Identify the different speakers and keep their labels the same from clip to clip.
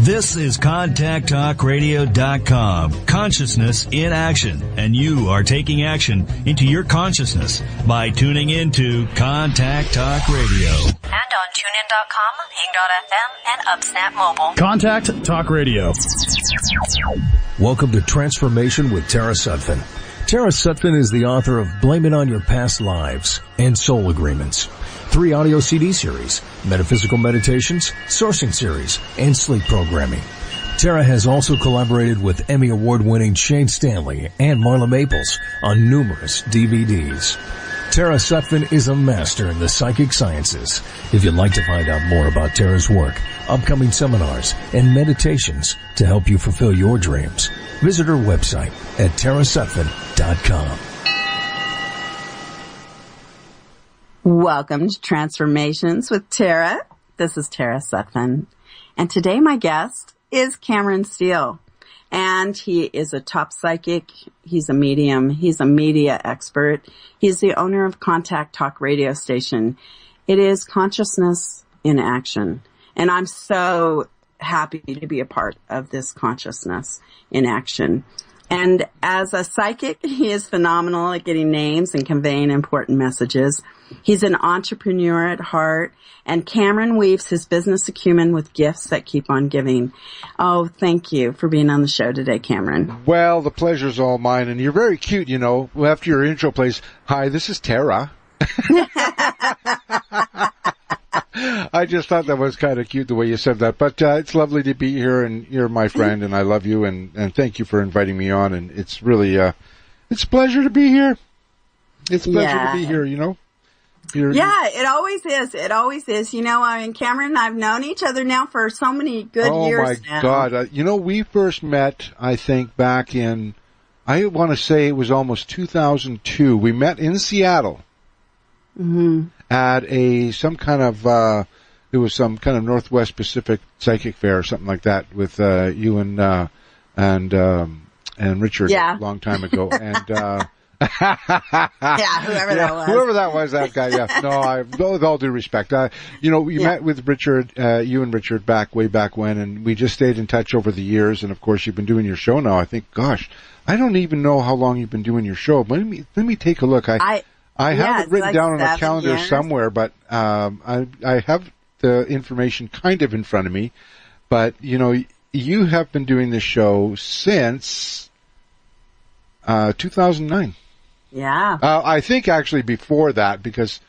Speaker 1: This is ContactTalkRadio.com. Consciousness in action. And you are taking action into your consciousness by tuning into Contact Talk Radio.
Speaker 2: And on TuneIn.com, Hing.fm, and UpSnap Mobile.
Speaker 3: Contact Talk Radio.
Speaker 4: Welcome to Transformation with Tara Sutphen. Tara Sutphen is the author of Blame It on Your Past Lives and Soul Agreements. 3 audio CD series, metaphysical meditations, sourcing series, and sleep programming. Tara has also collaborated with Emmy Award-winning Shane Stanley and Marla Maples on numerous DVDs. Tara Sutphen is a master in the psychic sciences. If you'd like to find out more about Tara's work, upcoming seminars, and meditations to help you fulfill your dreams, visit her website at tarasutphen.com.
Speaker 5: Welcome to Transformations with Tara. This is Tara Sutphen. And today my guest is Cameron Steele. And he is a top psychic. He's a medium. He's a media expert. He's the owner of Contact Talk radio station. It is Consciousness in Action. And I'm so happy to be a part of this Consciousness in Action. And as a psychic, he is phenomenal at getting names and conveying important messages. He's an entrepreneur at heart, and Cameron weaves his business acumen with gifts that keep on giving. Oh, thank you for being on the show today, Cameron.
Speaker 6: Well, the pleasure's all mine, and you're very cute, you know. After your intro plays, hi, this is Tara. I just thought that was kind of cute the way you said that. But it's lovely to be here, and you're my friend, and I love you, and thank you for inviting me on. And it's really, it's a pleasure to be here. It's a pleasure to be here, you know.
Speaker 5: It always is. It always is. You know, I mean, Cameron and I have known each other now for so many good years now. Oh, my
Speaker 6: God. You know, we first met, I think, back in, I want to say it was almost 2002. We met in Seattle.
Speaker 5: Mm-hmm.
Speaker 6: At some kind of Northwest Pacific Psychic Fair or something like that with you and Richard a long time ago. And
Speaker 5: whoever that was.
Speaker 6: Whoever that was, that guy, yeah. No, with all due respect. You know, we met with Richard, you and Richard way back when, and we just stayed in touch over the years. And of course, you've been doing your show now. I think, gosh, I don't even know how long you've been doing your show. But let me take a look. I have it written down on a calendar somewhere, but I have the information kind of in front of me. But, you know, you have been doing this show since 2009.
Speaker 5: Yeah.
Speaker 6: I think actually before that, because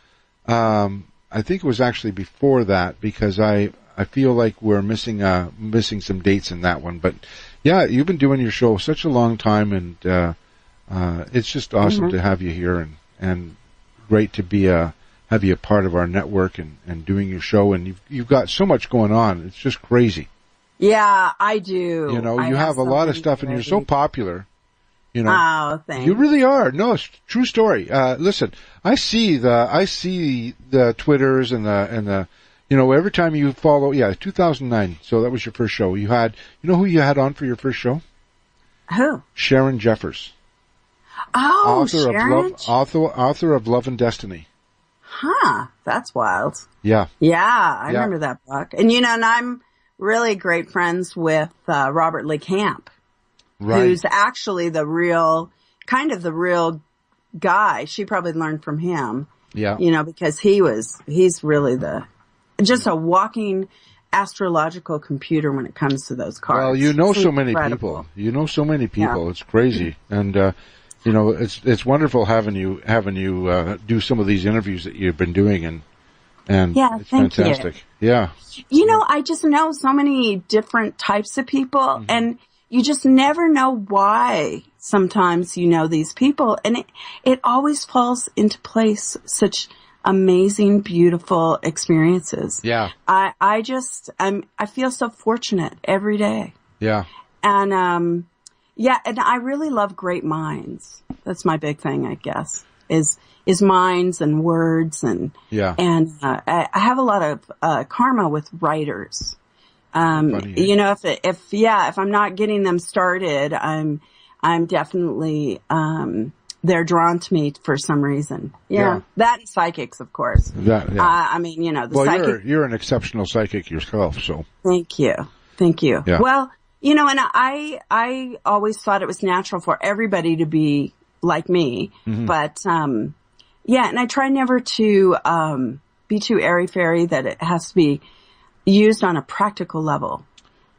Speaker 6: I think it was actually before that, because I feel like we're missing some dates in that one. But, yeah, you've been doing your show such a long time, and it's just awesome to have you here, and great to have you a part of our network and doing your show, and you've got so much going on. It's just crazy.
Speaker 5: Yeah, I do.
Speaker 6: You know, you have a lot of stuff, and you're so popular. You know,
Speaker 5: oh, thanks.
Speaker 6: You really are. No, it's true story. Listen, I see the Twitters and the you know, every time you follow. Yeah, 2009. So that was your first show. You know who you had on for your first show?
Speaker 5: Who?
Speaker 6: Sharon Jeffers.
Speaker 5: Oh, Sharon?
Speaker 6: Author of Love and Destiny.
Speaker 5: Huh, that's wild.
Speaker 6: Yeah.
Speaker 5: Yeah, I remember that book. And, you know, and I'm really great friends with Robert Lee Camp, who's actually the real guy. She probably learned from him.
Speaker 6: Yeah.
Speaker 5: You know, because he's really just a walking astrological computer when it comes to those cards.
Speaker 6: Well, you know, so many people. You know so many people. Yeah. It's crazy. And, you know, it's wonderful having you do some of these interviews that you've been doing, and it's fantastic.
Speaker 5: You.
Speaker 6: Yeah.
Speaker 5: You know, I just know so many different types of people, and you just never know why sometimes you know these people, and it always falls into place, such amazing, beautiful experiences.
Speaker 6: Yeah.
Speaker 5: I feel so fortunate every day.
Speaker 6: Yeah.
Speaker 5: And and I really love great minds. That's my big thing, I guess, is minds and words, and I have a lot of karma with writers. You know, if I'm not getting them started, I'm definitely they're drawn to me for some reason. Yeah. That and psychics, of course.
Speaker 6: That, yeah.
Speaker 5: I mean, you know, psychic.
Speaker 6: You're an exceptional psychic yourself, so.
Speaker 5: Thank you. Thank you.
Speaker 6: Yeah.
Speaker 5: Well, and I always thought it was natural for everybody to be like me, but, and I try never to, be too airy-fairy that it has to be used on a practical level.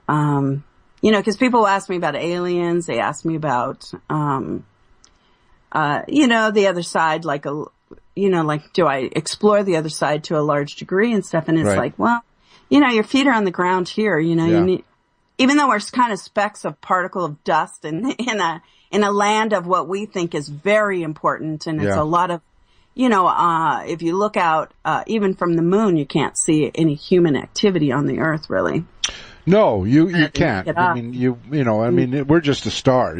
Speaker 5: Cause people ask me about aliens, they ask me about, the other side, like do I explore the other side to a large degree and stuff? And it's like, well, your feet are on the ground here, you need, even though we're kind of specks of particle of dust in a land of what we think is very important. And it's a lot of, if you look out, even from the moon, you can't see any human activity on the earth, really.
Speaker 6: No, you can't. I mean, we're just a star,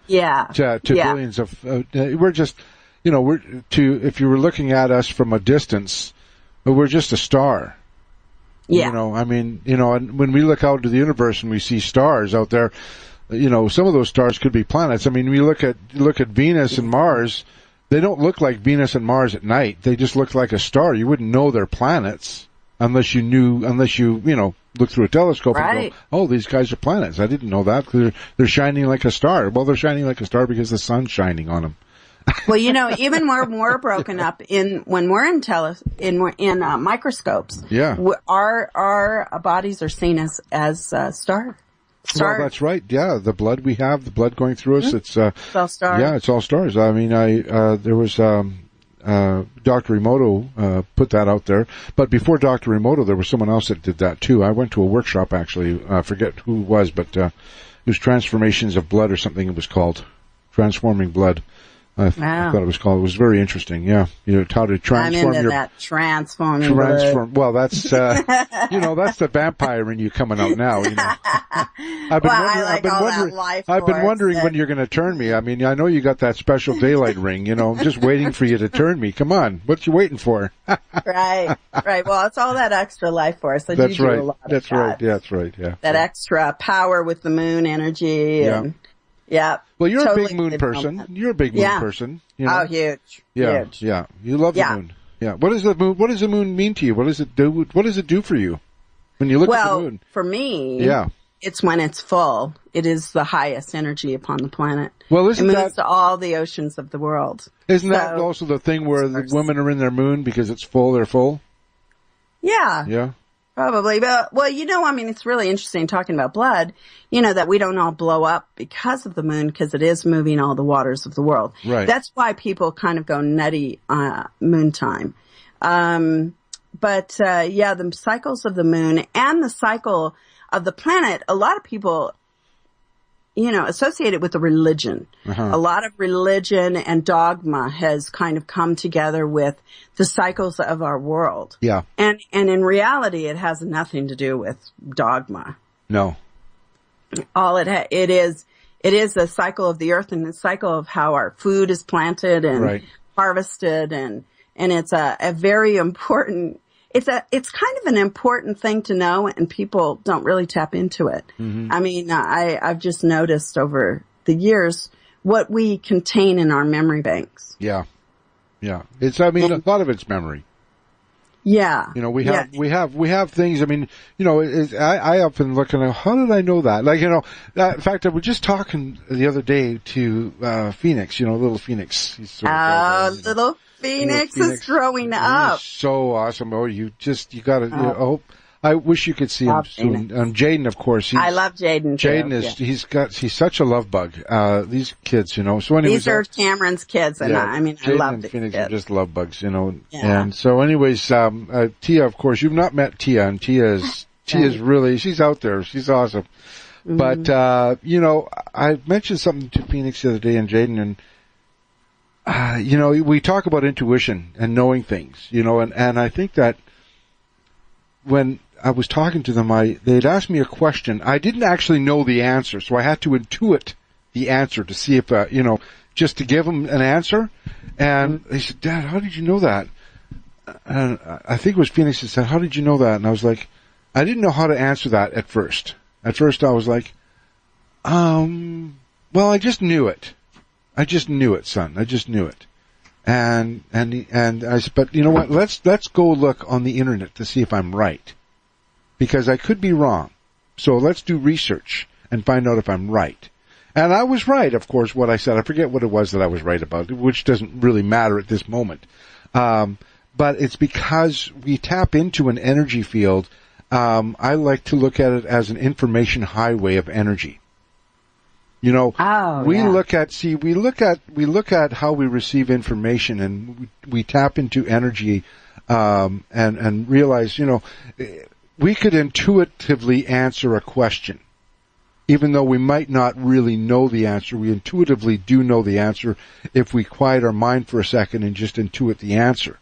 Speaker 5: Yeah.
Speaker 6: To billions of, we're just, if you were looking at us from a distance, we're just a star.
Speaker 5: Yeah.
Speaker 6: And when we look out into the universe and we see stars out there, some of those stars could be planets. I mean, we look at Venus and Mars, they don't look like Venus and Mars at night. They just look like a star. You wouldn't know they're planets unless you look through a telescope and go, oh, these guys are planets. I didn't know that. They're shining like a star. Well, they're shining like a star because the sun's shining on them.
Speaker 5: Well, even when we're broken up when we're in microscopes, our bodies are seen as stars.
Speaker 6: Well, that's right. Yeah, the blood we have, the blood going through us, it's
Speaker 5: all stars.
Speaker 6: Yeah, it's all stars. I mean, there was Dr. Emoto put that out there, but before Dr. Emoto, there was someone else that did that too. I went to a workshop actually. I forget who it was, but it was Transformations of Blood or something. It was called Transforming Blood. I thought it was called. It was very interesting. Yeah, how to transform
Speaker 5: I'm into that transforming.
Speaker 6: Well, that's that's the vampire in you coming out now. I've been wondering when you're going to turn me. I mean, I know you got that special daylight ring. I'm just waiting for you to turn me. Come on, what you waiting for?
Speaker 5: Right. Well, it's all that extra life force. So
Speaker 6: that's right.
Speaker 5: That's right.
Speaker 6: Yeah, that's right. Yeah.
Speaker 5: That extra power with the moon energy and. Yeah.
Speaker 6: Well, you're a big moon person. You're a big moon person.
Speaker 5: Oh, huge.
Speaker 6: Yeah.
Speaker 5: Huge.
Speaker 6: Yeah. You love the moon. Yeah. What does the moon? What does the moon mean to you? What does it do? What does it do for you when you look at the moon?
Speaker 5: Well, for me, it's when it's full. It is the highest energy upon the planet.
Speaker 6: Well,
Speaker 5: it moves to all the oceans of the world.
Speaker 6: Isn't that also the thing where the women are in their moon because it's full? They're full.
Speaker 5: Yeah.
Speaker 6: Yeah.
Speaker 5: Probably, but, it's really interesting talking about blood, that we don't all blow up because of the moon, because it is moving all the waters of the world.
Speaker 6: Right.
Speaker 5: That's why people kind of go nutty, moon time. The cycles of the moon and the cycle of the planet, a lot of people, associate it with the religion. A lot of religion and dogma has kind of come together with the cycles of our world.
Speaker 6: Yeah.
Speaker 5: And in reality, it has nothing to do with dogma.
Speaker 6: No.
Speaker 5: All it is the cycle of the earth and the cycle of how our food is planted and harvested. And it's a very important, it's kind of an important thing to know, and people don't really tap into it. I mean, I've just noticed over the years what we contain in our memory banks.
Speaker 6: Yeah. Yeah. A lot of it's memory.
Speaker 5: Yeah.
Speaker 6: We have things. I mean, I often look and how did I know that? Like, in fact, I was just talking the other day to, Phoenix, little Phoenix. He's sort of
Speaker 5: little Phoenix is growing up.
Speaker 6: He's so awesome. Oh, you gotta, I wish you could see him soon. Jaden, of course.
Speaker 5: I love Jaden.
Speaker 6: Jaden he's such a love bug. These kids, So anyways,
Speaker 5: these are Cameron's kids, and I love
Speaker 6: and
Speaker 5: the
Speaker 6: Phoenix
Speaker 5: kids.
Speaker 6: are just love bugs,
Speaker 5: Yeah.
Speaker 6: And so anyways, Tia, of course, you've not met Tia, and Tia is really, she's out there. She's awesome. But, I mentioned something to Phoenix the other day and Jaden, and we talk about intuition and knowing things, and I think that when I was talking to them, they'd asked me a question. I didn't actually know the answer, so I had to intuit the answer to see if, just to give them an answer. And they said, Dad, how did you know that? And I think it was Phoenix that said, how did you know that? And I was like, I didn't know how to answer that at first. At first I was like, well, I just knew it. I just knew it, son. I just knew it. And I said, but you know what? Let's go look on the internet to see if I'm right, because I could be wrong. So let's do research and find out if I'm right. And I was right, of course, what I said. I forget what it was that I was right about, which doesn't really matter at this moment. But it's because we tap into an energy field. I like to look at it as an information highway of energy. You know, we look at how we receive information, and we tap into energy, and realize, you know, we could intuitively answer a question. Even though we might not really know the answer, we intuitively do know the answer if we quiet our mind for a second and just intuit the answer.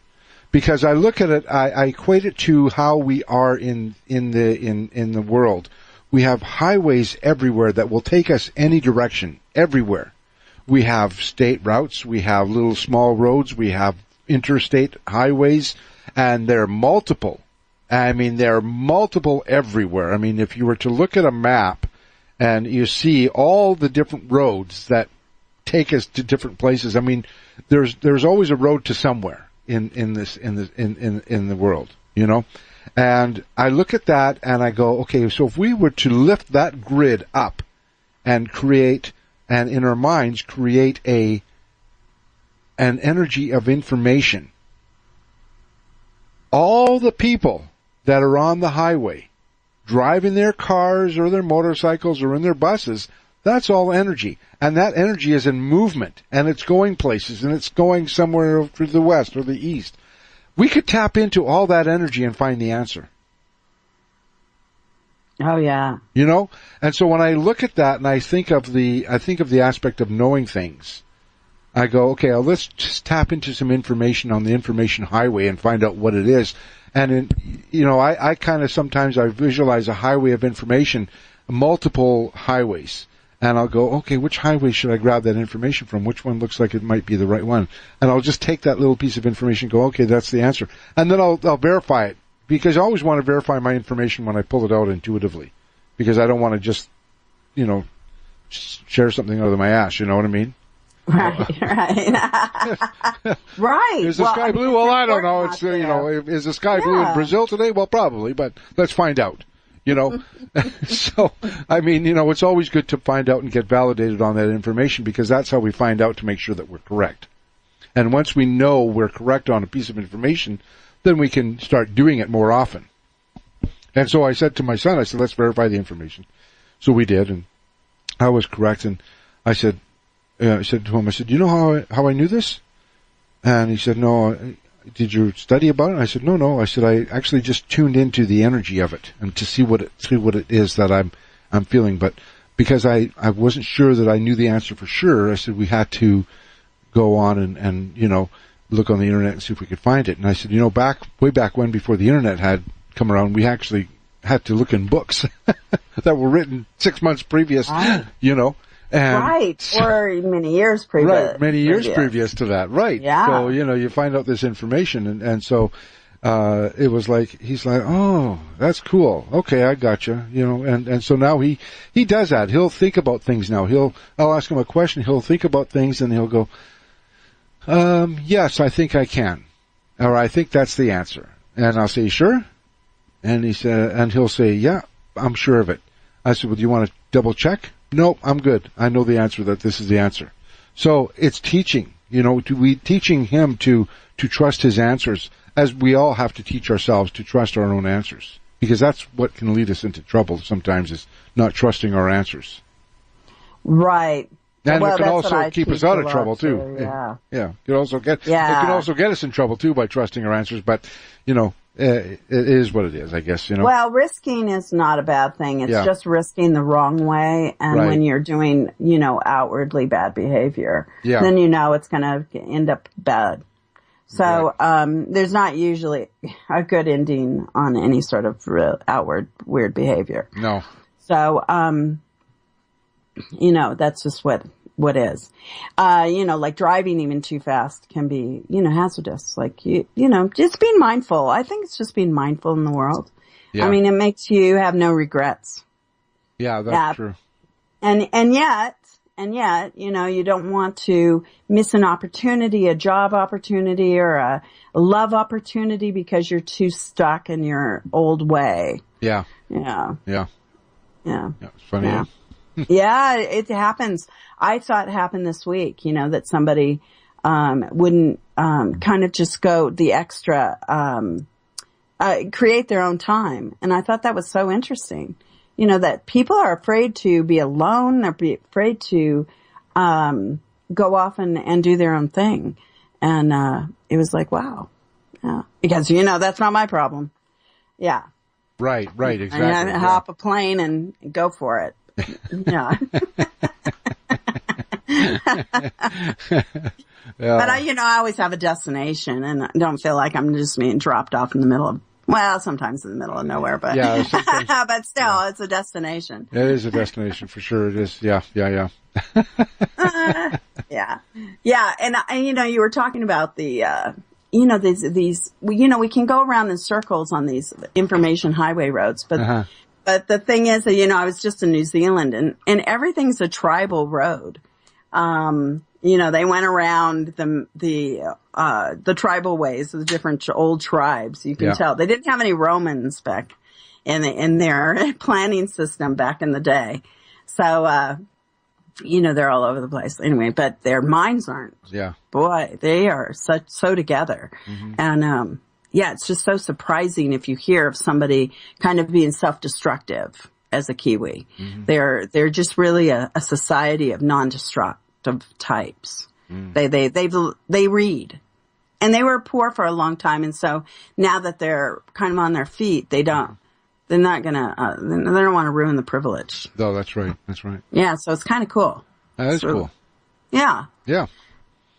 Speaker 6: Because I look at it, I equate it to how we are in the world. We have highways everywhere that will take us any direction, everywhere. We have state routes, we have little small roads, we have interstate highways, and they're multiple. I mean, they're multiple everywhere. I mean, if you were to look at a map, and you see all the different roads that take us to different places. I mean, there's always a road to somewhere in the world, you know? And I look at that and I go, okay, so if we were to lift that grid up and create, and in our minds create an energy of information, all the people that are on the highway, driving their cars or their motorcycles or in their buses, that's all energy. And that energy is in movement, and it's going places, and it's going somewhere to the west or the east. We could tap into all that energy and find the answer.
Speaker 5: Oh, yeah.
Speaker 6: You know? And so when I look at that and I think of the aspect of knowing things, I go, okay, well, let's just tap into some information on the information highway and find out what it is. And, you know, I kind of sometimes I visualize a highway of information, multiple highways. And I'll go, okay, which highway should I grab that information from? Which one looks like it might be the right one? And I'll just take that little piece of information and go, okay, that's the answer. And then I'll verify it, because I always want to verify my information when I pull it out intuitively, because I don't want to just, you know, share something out of my ass, you know what I mean?
Speaker 5: Right. Right.
Speaker 6: Is the sky blue? Well, I don't know. It's, you know, is the sky blue in Brazil today? Well, probably, but let's find out, you know. So, I mean, you know, it's always good to find out and get validated on that information, because that's how we find out to make sure that we're correct. And once we know we're correct on a piece of information, then we can start doing it more often. And so I said to my son, I said, let's verify the information. So we did, and I was correct. And I said to him, I said, do you know how I knew this? And he said, no. Did you study about it? I said, no. I said, I actually just tuned into the energy of it and to see what it is that I'm feeling. But because I wasn't sure that I knew the answer for sure, I said we had to go on and you know, look on the internet and see if we could find it. And I said, you know, way back when, before the internet had come around, we actually had to look in books that were written 6 months previous, you know. And
Speaker 5: right, or many years previous.
Speaker 6: Right, many years previous to that, right.
Speaker 5: Yeah.
Speaker 6: So, you know, you find out this information, and so it was like, he's like, oh, that's cool. Okay, I gotcha. You know, and so now he does that. He'll think about things now. I'll ask him a question, he'll think about things, and he'll go, yes, I think I can. Or I think that's the answer. And I'll say, sure? And he'll say, yeah, I'm sure of it. I said, well, do you want to double check? No, I'm good. I know the answer, that this is the answer. So it's teaching, you know, teaching him to trust his answers, as we all have to teach ourselves to trust our own answers. Because that's what can lead us into trouble sometimes, is not trusting our answers.
Speaker 5: Right.
Speaker 6: And it can also keep us out of trouble too.
Speaker 5: Yeah.
Speaker 6: Yeah. It can also get us in trouble too by trusting our answers, but, you know, it is what it is, I guess, you know.
Speaker 5: Well, risking is not a bad thing. It's just risking the wrong way. And when you're doing, you know, outwardly bad behavior, then you know it's going to end up bad. So, there's not usually a good ending on any sort of outward weird behavior.
Speaker 6: No.
Speaker 5: So, you know, that's just what is. You know, like driving even too fast can be, you know, hazardous. Like, you know, just being mindful. I think it's just being mindful in the world. Yeah. I mean, it makes you have no regrets.
Speaker 6: Yeah, that's true.
Speaker 5: And yet, you know, you don't want to miss an opportunity, a job opportunity or a love opportunity because you're too stuck in your old way.
Speaker 6: Yeah.
Speaker 5: Yeah.
Speaker 6: Yeah.
Speaker 5: Yeah.
Speaker 6: Yeah, it's funny.
Speaker 5: Yeah. Yeah, it happens. I saw it happen this week, that somebody, wouldn't, kind of just go the extra, create their own time. And I thought that was so interesting. That people are afraid to be alone. They're afraid to, go off and do their own thing. And, it was like, wow. Yeah. Because, that's not my problem. Yeah.
Speaker 6: Right, exactly.
Speaker 5: And hop a plane and go for it. Yeah. But I always have a destination, and I don't feel like I'm just being dropped off in the middle of, sometimes in the middle of nowhere, but, but still, it's a destination.
Speaker 6: It is a destination for sure. It is. Yeah.
Speaker 5: Yeah. And you were talking about the, these, we can go around in circles on these information highway roads, but, but the thing is that, I was just in New Zealand and everything's a tribal road. They went around the tribal ways of the different old tribes. You can tell they didn't have any Romans back in their planning system back in the day. So, they're all over the place anyway, but their minds aren't.
Speaker 6: Yeah.
Speaker 5: Boy, they are so together. Mm-hmm. And, it's just so surprising if you hear of somebody kind of being self-destructive as a Kiwi. Mm-hmm. They're just really a society of non-destructive types. Mm. They read. And they were poor for a long time, and so now that they're kind of on their feet, they're not gonna, they don't want to ruin the privilege.
Speaker 6: No, that's right.
Speaker 5: Yeah, so it's kind of cool.
Speaker 6: That is cool.
Speaker 5: Yeah.
Speaker 6: Yeah.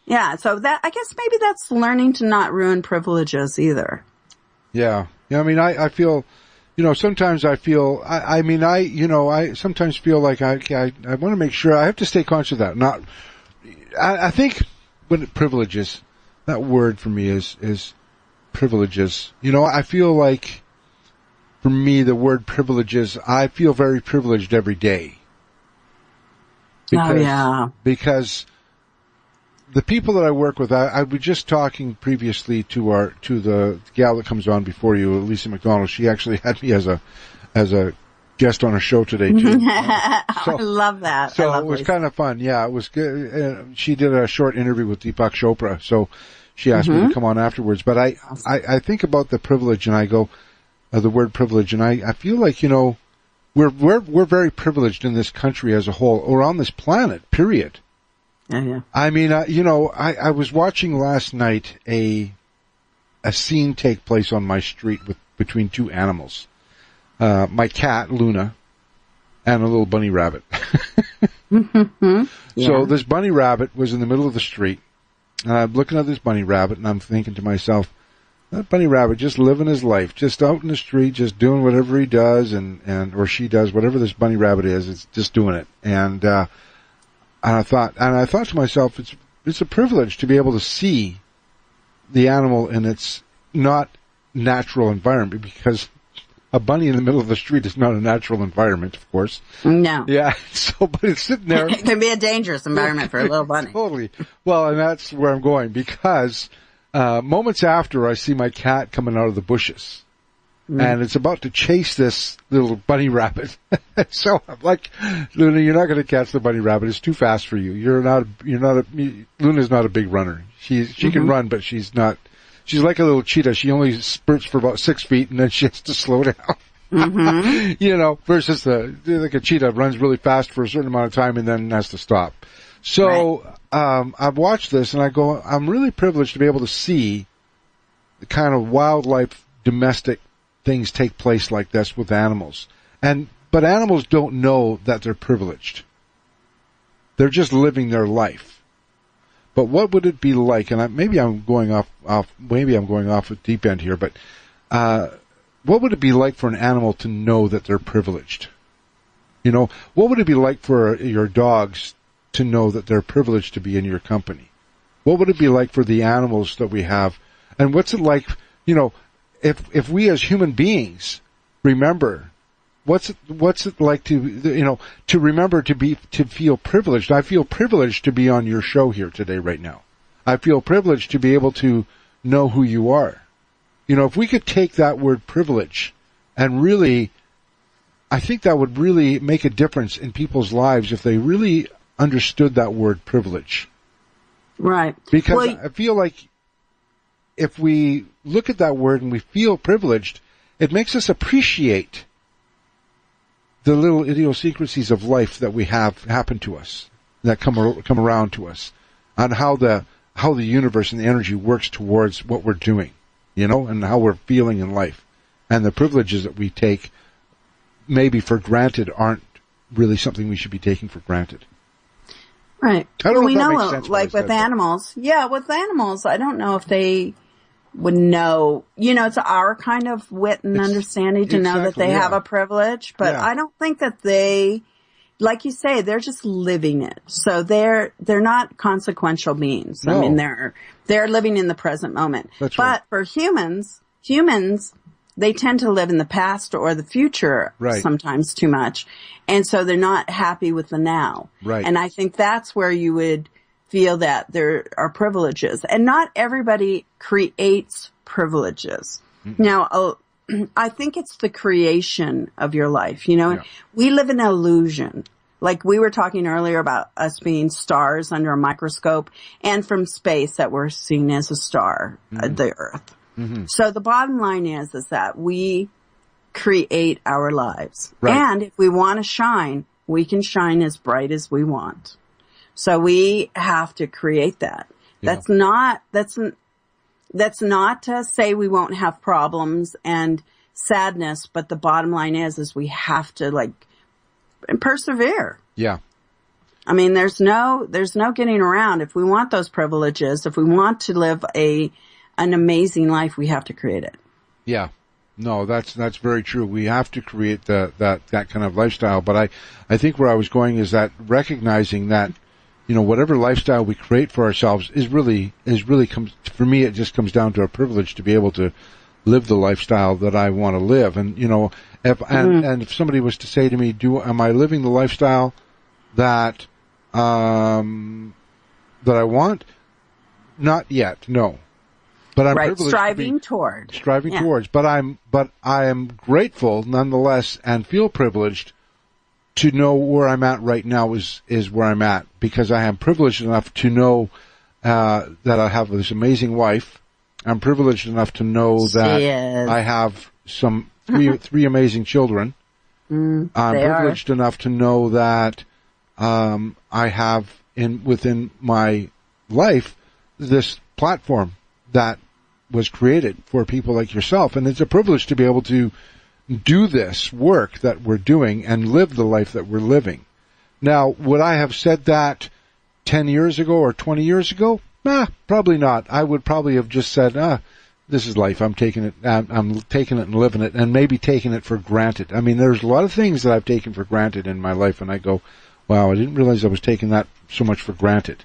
Speaker 5: Yeah, so I guess maybe that's learning to not ruin privileges either.
Speaker 6: Yeah. Yeah, I mean, I feel, sometimes I feel, I sometimes feel like I want to make sure, I have to stay conscious of that. I think when privileges, that word for me is privileges. I feel like, for me, the word privileges, I feel very privileged every day. Because the people that I work with, I was just talking previously to the gal that comes on before you, Lisa McDonald. She actually had me as a guest on her show today too.
Speaker 5: I love that.
Speaker 6: So it was kind of fun. Yeah, it was good. She did a short interview with Deepak Chopra, so she asked me to come on afterwards. But I think about the privilege, and I go, the word privilege, and I feel like, we're very privileged in this country as a whole, or on this planet, period.
Speaker 5: Yeah.
Speaker 6: I mean, I was watching last night a scene take place on my street between two animals. My cat, Luna, and a little bunny rabbit. So this bunny rabbit was in the middle of the street, and I'm looking at this bunny rabbit, and I'm thinking to myself, that bunny rabbit just living his life, just out in the street, just doing whatever he does, or she does, whatever this bunny rabbit is, it's just doing it. And I thought to myself, it's a privilege to be able to see the animal in its not natural environment, because a bunny in the middle of the street is not a natural environment, of course.
Speaker 5: No.
Speaker 6: Yeah. So, but it's sitting there.
Speaker 5: It can be a dangerous environment for a little bunny.
Speaker 6: Totally. Well, and that's where I'm going, because moments after, I see my cat coming out of the bushes. And it's about to chase this little bunny rabbit. So I'm like, Luna, you're not going to catch the bunny rabbit. It's too fast for you. Luna's not a big runner. She can run, but she's like a little cheetah. She only spurts for about 6 feet, and then she has to slow down. Versus like a cheetah runs really fast for a certain amount of time and then has to stop. So, I've watched this and I go, I'm really privileged to be able to see the kind of wildlife, domestic things take place like this with animals. But animals don't know that they're privileged. They're just living their life. But what would it be like, and maybe I'm going off a deep end here, but what would it be like for an animal to know that they're privileged? What would it be like for your dogs to know that they're privileged to be in your company? What would it be like for the animals that we have? And what's it like, if we as human beings remember, what's it like to remember to feel privileged? I feel privileged to be on your show here today right now. I feel privileged to be able to know who you are. If we could take that word privilege and really I think that would really make a difference in people's lives if they really understood that word privilege.
Speaker 5: Right.
Speaker 6: Because I feel like if we look at that word and we feel privileged, it makes us appreciate the little idiosyncrasies of life that we have happen to us, that come around to us, on how the universe and the energy works towards what we're doing, and how we're feeling in life. And the privileges that we take maybe for granted aren't really something we should be taking for granted.
Speaker 5: Right.
Speaker 6: I don't know
Speaker 5: we
Speaker 6: if that
Speaker 5: know,
Speaker 6: makes sense
Speaker 5: like with animals. Yeah, with animals, I don't know if they would know. It's our kind of wit and understanding to know that they have a privilege, but I don't think that they, like you say, they're just living it. So they're not consequential beings.
Speaker 6: No.
Speaker 5: I mean, they're living in the present moment.
Speaker 6: That's
Speaker 5: but
Speaker 6: right.
Speaker 5: for humans, they tend to live in the past or the future sometimes too much. And so they're not happy with the now.
Speaker 6: Right.
Speaker 5: And I think that's where you would feel that there are privileges. And not everybody creates privileges. Mm-hmm. Now, I think it's the creation of your life. We live in an illusion. Like we were talking earlier about us being stars under a microscope and from space that we're seen as a star, the Earth. Mm-hmm. So the bottom line is that we create our lives. Right. And if we want to shine, we can shine as bright as we want. So we have to create that. Yeah. That's not to say we won't have problems and sadness, but the bottom line is we have to persevere.
Speaker 6: Yeah.
Speaker 5: I mean, there's no getting around. If we want those privileges, if we want to live an amazing life, we have to create it.
Speaker 6: Yeah. No, that's very true. We have to create that kind of lifestyle. But I think where I was going is that recognizing that, whatever lifestyle we create for ourselves is really comes, for me, it just comes down to a privilege to be able to live the lifestyle that I want to live. And, if somebody was to say to me, am I living the lifestyle that I want? Not yet. No. But I'm privileged
Speaker 5: striving towards.
Speaker 6: But I am grateful nonetheless and feel privileged to know where I'm at right now is where I'm at, because I am privileged enough to know that I have this amazing wife. I'm privileged enough to know that I have three amazing children. I'm privileged enough to know that I have within my life this platform that was created for people like yourself. And it's a privilege to be able to do this work that we're doing and live the life that we're living. Now, would I have said that 10 years ago or 20 years ago? Probably not. I would probably have just said, this is life. I'm taking it and living it, and maybe taking it for granted. I mean, there's a lot of things that I've taken for granted in my life, and I go, wow, I didn't realize I was taking that so much for granted.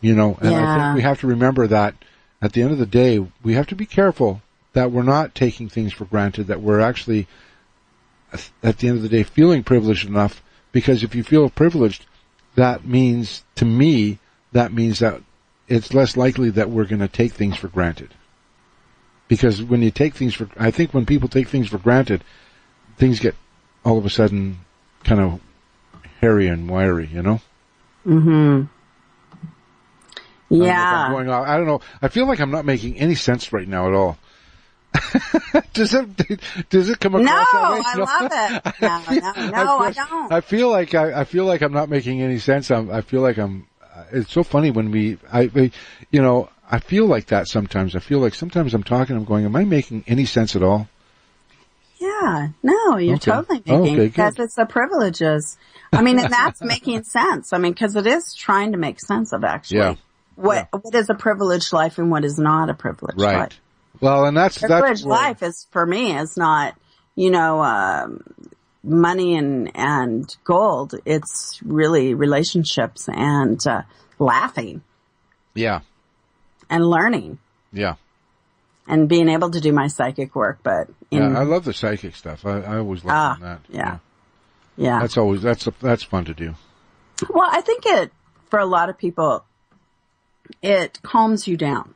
Speaker 6: I think we have to remember that at the end of the day, we have to be careful that we're not taking things for granted, that we're actually, at the end of the day, feeling privileged enough, because if you feel privileged, that means that it's less likely that we're going to take things for granted. Because when people take things for granted, things get all of a sudden kind of hairy and wiry,
Speaker 5: Mm-hmm. Yeah.
Speaker 6: I don't know. I feel like I'm not making any sense right now at all. Does it come across that way?
Speaker 5: I love it. No, I don't.
Speaker 6: I feel like I'm not making any sense. I feel like it's so funny when I feel like that sometimes. I feel like sometimes I'm talking, I'm going, am I making any sense at all?
Speaker 5: Yeah. No, you're totally making, because it's the privileges. I mean, and that's making sense. I mean, because it is trying to make sense of actually what is a privileged life and what is not a privileged life.
Speaker 6: Well, and that's
Speaker 5: privileged life is, for me, is not, money and gold. It's really relationships and laughing.
Speaker 6: Yeah.
Speaker 5: And learning.
Speaker 6: Yeah.
Speaker 5: And being able to do my psychic work, but
Speaker 6: I love the psychic stuff. I always love that.
Speaker 5: Yeah.
Speaker 6: That's fun to do.
Speaker 5: Well, I think for a lot of people, it calms you down.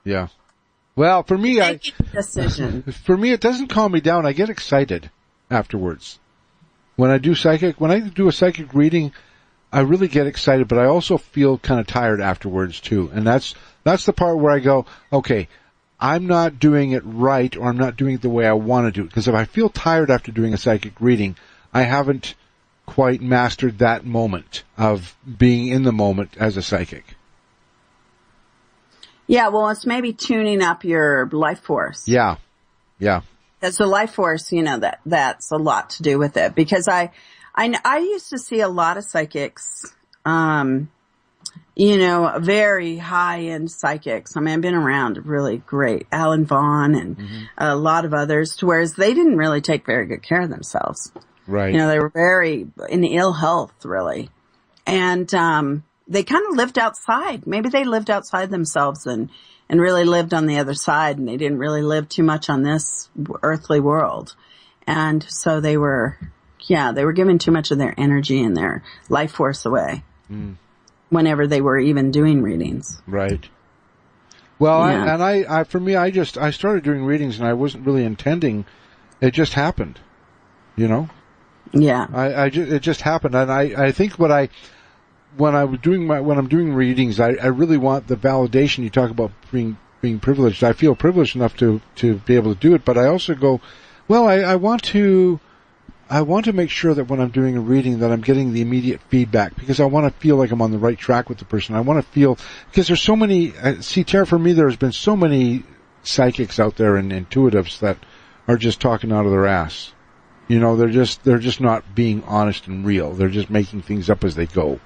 Speaker 6: Yeah. Well, for me,
Speaker 5: making decision.
Speaker 6: For me, it doesn't calm me down. I get excited. afterwards. When I do a psychic reading, I really get excited, but I also feel kind of tired afterwards too. And that's the part where I go, okay, I'm not doing it right, or I'm not doing it the way I want to do it. Because if I feel tired after doing a psychic reading, I haven't quite mastered that moment of being in the moment as a psychic.
Speaker 5: Yeah, well, it's maybe tuning up your life force.
Speaker 6: Yeah.
Speaker 5: As the life force, that's a lot to do with it, because I used to see a lot of psychics, very high-end psychics. I mean, I've been around really great, Alan Vaughn and a lot of others, whereas they didn't really take very good care of themselves.
Speaker 6: Right.
Speaker 5: They were very in ill health, really. And they kind of lived outside. Maybe they lived outside themselves and really lived on the other side, and they didn't really live too much on this earthly world. And so they were giving too much of their energy and their life force away whenever they were even doing readings.
Speaker 6: Right. Well, I started doing readings, and I wasn't really intending. It just happened, Yeah. It just happened. And I think when I'm doing readings, I really want the validation. You talk about being privileged. I feel privileged enough to be able to do it, but I also go, well, I want to make sure that when I'm doing a reading that I'm getting the immediate feedback, because I want to feel like I'm on the right track with the person. I want to feel, because there's so many, Tara, for me, there's been so many psychics out there and intuitives that are just talking out of their ass. They're just not being honest and real. They're just making things up as they go.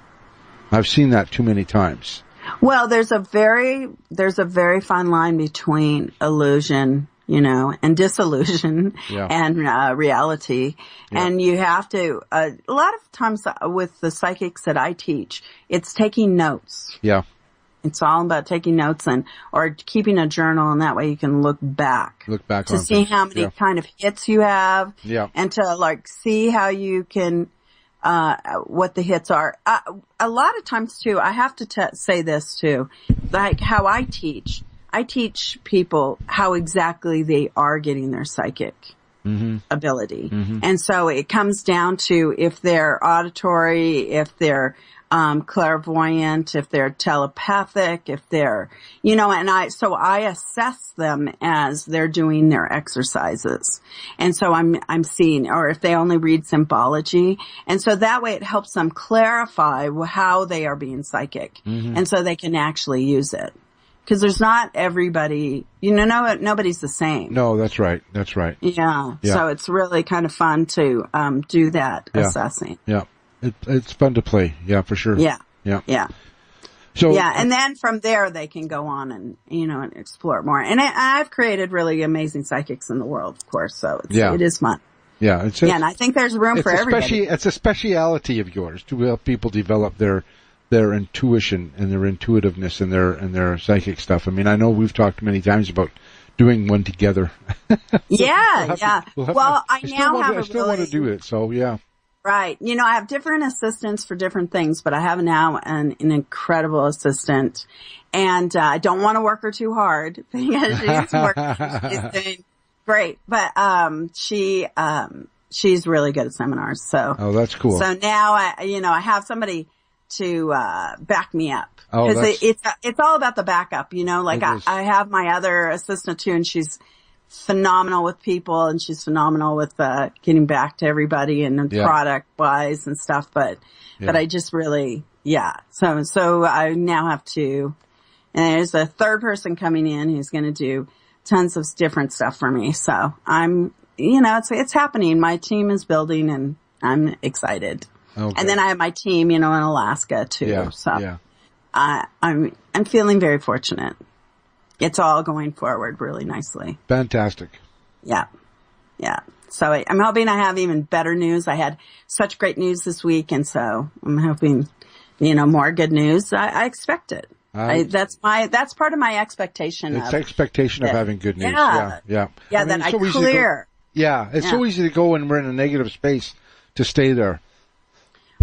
Speaker 6: I've seen that too many times.
Speaker 5: Well, there's a very fine line between illusion, and disillusion and reality. Yeah. And you have to, a lot of times with the psychics that I teach, it's taking notes.
Speaker 6: Yeah.
Speaker 5: It's all about taking notes or keeping a journal, and that way you can look back to see how many kind of hits you have, and to see how you can, what the hits are. A lot of times too, I have to say this too, like how I teach people how exactly they are getting their psychic ability. And so it comes down to if they're auditory, if they're clairvoyant, if they're telepathic, if they're, and I assess them as they're doing their exercises. And so I'm seeing, or if they only read symbology. And so that way it helps them clarify how they are being psychic. And so they can actually use it. Because there's not everybody, nobody's the same.
Speaker 6: No, that's right. Yeah.
Speaker 5: So it's really kind of fun to do that assessing.
Speaker 6: Yeah. It's fun to play. Yeah, for sure.
Speaker 5: Yeah. So and then from there they can go on and and explore more. And I've created really amazing psychics in the world, of course. So it is fun.
Speaker 6: Yeah,
Speaker 5: and I think there's room for everybody.
Speaker 6: It's a speciality of yours to help people develop their intuition and their intuitiveness and their psychic stuff. I mean, I know we've talked many times about doing one together.
Speaker 5: I
Speaker 6: still want to do it. So yeah.
Speaker 5: Right. I have different assistants for different things, but I have now an incredible assistant, and I don't want to work her too hard because she's doing great. But she's really good at seminars. So
Speaker 6: that's cool.
Speaker 5: So now I have somebody to back me up, because it's all about the backup. I have my other assistant too, and she's phenomenal with people, and she's phenomenal with getting back to everybody and product wise and stuff. But I just really So I now have to, and there's a third person coming in who's going to do tons of different stuff for me. So I'm it's happening. My team is building, and I'm excited. Okay. And then I have my team, in Alaska too.
Speaker 6: Yeah,
Speaker 5: so I'm feeling very fortunate. It's all going forward really nicely.
Speaker 6: Fantastic.
Speaker 5: Yeah. So I'm hoping I have even better news. I had such great news this week, and so I'm hoping, more good news. I expect it. That's part of my expectation.
Speaker 6: It's expectation of having good news. Yeah.
Speaker 5: That I clear.
Speaker 6: It's so easy to go when we're in a negative space to stay there.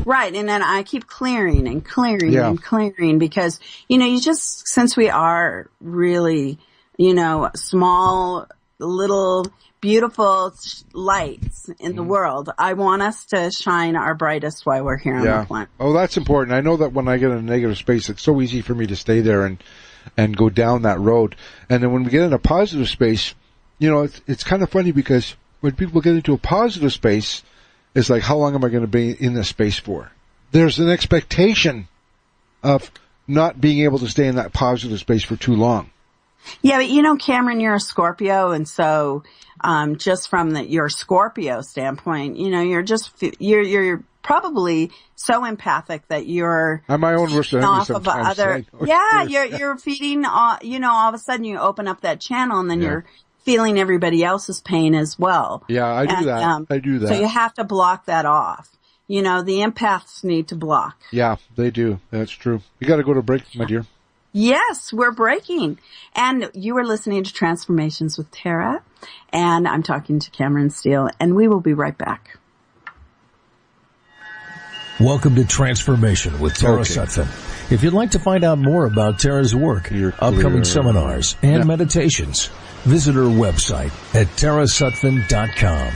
Speaker 5: Right. And then I keep clearing and clearing and clearing, because, since we are really, small little beautiful lights in the world. I want us to shine our brightest while we're here on the planet.
Speaker 6: Oh, that's important. I know that when I get in a negative space, it's so easy for me to stay there and go down that road. And then when we get in a positive space, you know, it's kind of funny because when people get into a positive space, it's like, how long am I going to be in this space for? There's an expectation of not being able to stay in that positive space for too long.
Speaker 5: Yeah, but you know, Cameron, you're a Scorpio, and so just from your Scorpio standpoint, you know, you're probably so empathic that
Speaker 6: I'm my own worst enemy
Speaker 5: off of
Speaker 6: sometimes.
Speaker 5: other. Yeah, you're feeding. You know, all of a sudden you open up that channel, and then you're feeling everybody else's pain as well.
Speaker 6: Yeah, I do that. I do that.
Speaker 5: So you have to block that off. You know, the empaths need to block.
Speaker 6: Yeah, they do. That's true. You got to go to break, my dear.
Speaker 5: Yes, we're breaking. And you are listening to Transformations with Tara, and I'm talking to Cameron Steele, and we will be right back.
Speaker 4: Welcome to Transformation with Tara Sutphen. If you'd like to find out more about Tara's work, upcoming seminars, and meditations, visit her website at tarasutphen.com.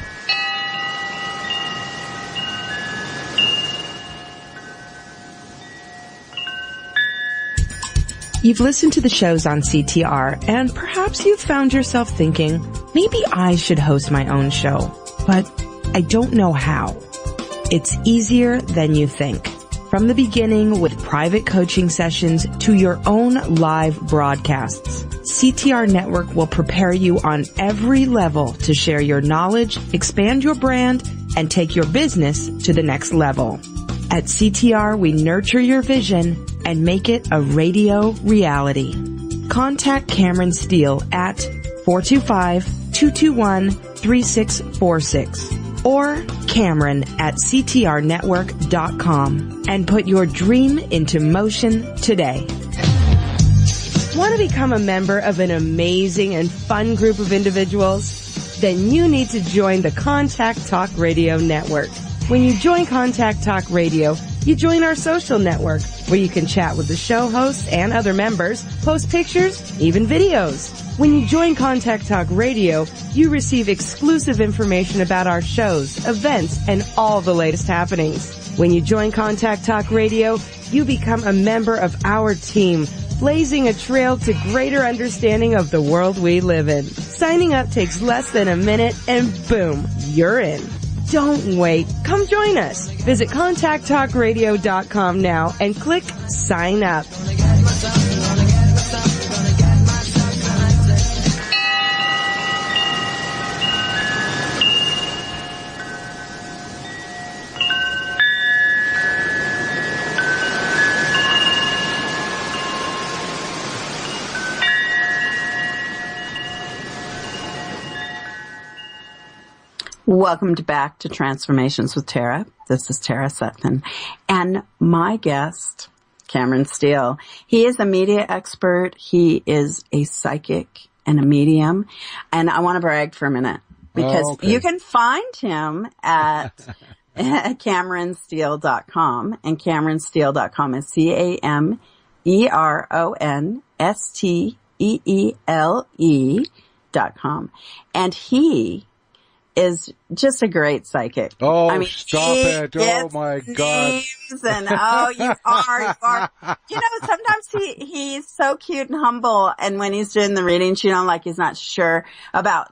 Speaker 3: You've listened to the shows on CTR, and perhaps you've found yourself thinking, maybe I should host my own show, but I don't know how. It's easier than you think. From the beginning with private coaching sessions to your own live broadcasts, CTR Network will prepare you on every level to share your knowledge, expand your brand, and take your business to the next level. At CTR, we nurture your vision and make it a radio reality. Contact Cameron Steele at 425-221-3646 or Cameron at ctrnetwork.com and put your dream into motion today. Want to become a member of an amazing and fun group of individuals? Then you need to join the Contact Talk Radio Network. When you join Contact Talk Radio, you join our social network where you can chat with the show hosts and other members, post pictures, even videos. When you join Contact Talk Radio, you receive exclusive information about our shows, events, and all the latest happenings. When you join Contact Talk Radio, you become a member of our team, blazing a trail to greater understanding of the world we live in. Signing up takes less than a minute and boom, you're in. Don't wait. Come join us. Visit contacttalkradio.com now and click sign up.
Speaker 5: Welcome back to Transformations with Tara. This is Tara Sutphen. And my guest, Cameron Steele, he is a media expert. He is a psychic and a medium. And I want to brag for a minute because you can find him at CameronSteele.com. And CameronSteele.com is CameronSteele.com. And he is just a great psychic.
Speaker 6: Oh, I mean, stop it. Oh my God.
Speaker 5: And you are. You know, sometimes he's so cute and humble. And when he's doing the readings, you know, like he's not sure about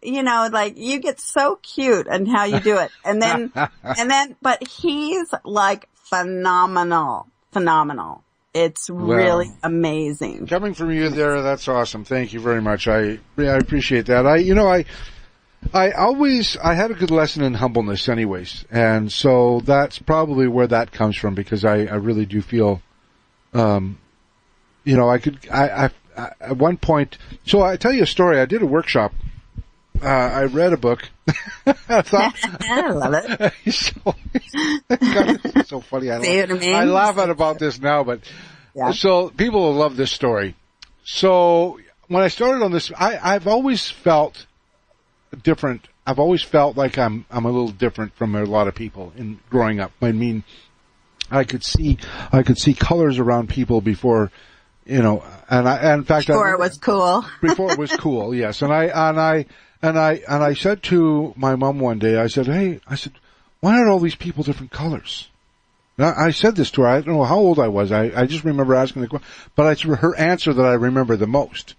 Speaker 5: you know, like you get so cute and how you do it. And then, but he's like phenomenal. It's really amazing.
Speaker 6: Coming from you there, that's awesome. Thank you very much. I appreciate that. I had a good lesson in humbleness anyways, and so that's probably where that comes from, because I really do feel, you know, I at one point, so I tell you a story. I did a workshop. I read a book. I thought,
Speaker 5: I love it.
Speaker 6: God, this is so funny. I laugh at about this now, but so people will love this story. So when I started on this, I've always felt different. I've always felt like I'm a little different from a lot of people in growing up. I mean, I could see colors around people before in fact,
Speaker 5: before it was cool.
Speaker 6: Before it was cool, yes. And I said to my mom one day, I said, why are all these people different colors? Now, I said this to her. I don't know how old I was. I just remember asking the question, but it's her answer that I remember the most.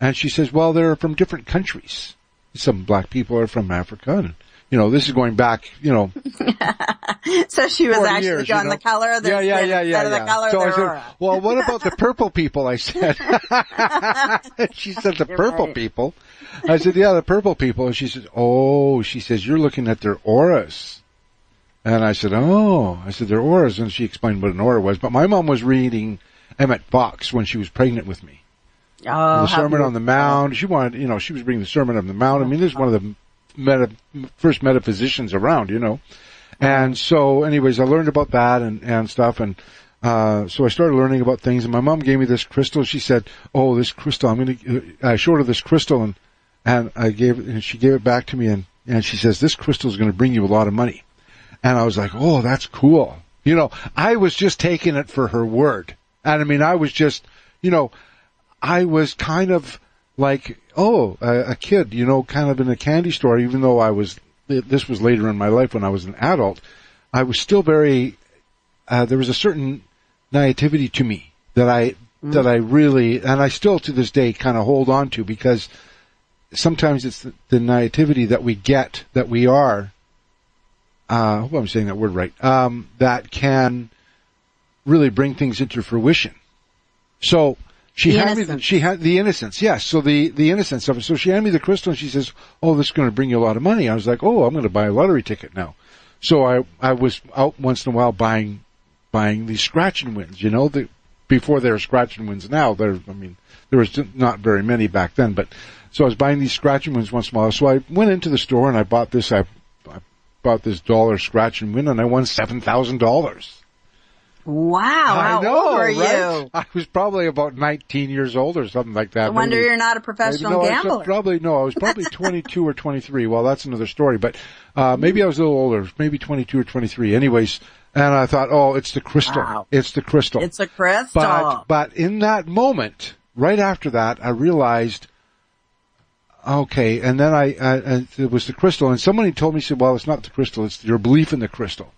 Speaker 6: And she says, well, they're from different countries. Some black people are from Africa, and this is going back,
Speaker 5: So she was actually
Speaker 6: years,
Speaker 5: going the color of their skin instead of the color
Speaker 6: so
Speaker 5: of
Speaker 6: I
Speaker 5: their
Speaker 6: said,
Speaker 5: aura.
Speaker 6: well, what about the purple people? I said. She said, the purple people? I said, yeah, the purple people. And she said, she says, you're looking at their auras. And I said, their auras. And she explained what an aura was. But my mom was reading Emmett Fox when she was pregnant with me. The Sermon on the Mount. She wanted, she was reading the Sermon on the Mount. I mean, this is one of the first metaphysicians around, And so, anyways, I learned about that and stuff. And so I started learning about things. And my mom gave me this crystal. She said, this crystal, I showed her this crystal and she gave it back to me. And she says, this crystal is going to bring you a lot of money. And I was like, that's cool. I was just taking it for her word. And I mean, I was just, I was kind of like, a kid, kind of in a candy store, even though this was later in my life when I was an adult, I was still very, there was a certain naivety to me that I really, and I still to this day kind of hold on to, because sometimes it's the naivety that we get, that we are, I hope I'm saying that word right, that can really bring things into fruition. So she had the innocence, yes. So the innocence of it. So she handed me the crystal and she says, this is going to bring you a lot of money. I was like, I'm going to buy a lottery ticket now. So I was out once in a while buying these scratch and wins, before there are scratch and wins now. There was not very many back then, but so I was buying these scratch and wins once in a while. So I went into the store and I bought this dollar scratch and win, and I won $7,000.
Speaker 5: Wow, how old were you?
Speaker 6: Right? I was probably about 19 years old or something like that.
Speaker 5: No wonder you're not a professional gambler.
Speaker 6: I was probably 22 or 23. Well, that's another story, but maybe I was a little older, maybe 22 or 23. Anyways, and I thought, it's the crystal.
Speaker 5: Wow.
Speaker 6: It's the crystal.
Speaker 5: It's a crystal.
Speaker 6: But in that moment, right after that, I realized, okay, and then it was the crystal, and somebody told me, said, well, it's not the crystal, it's your belief in the crystal.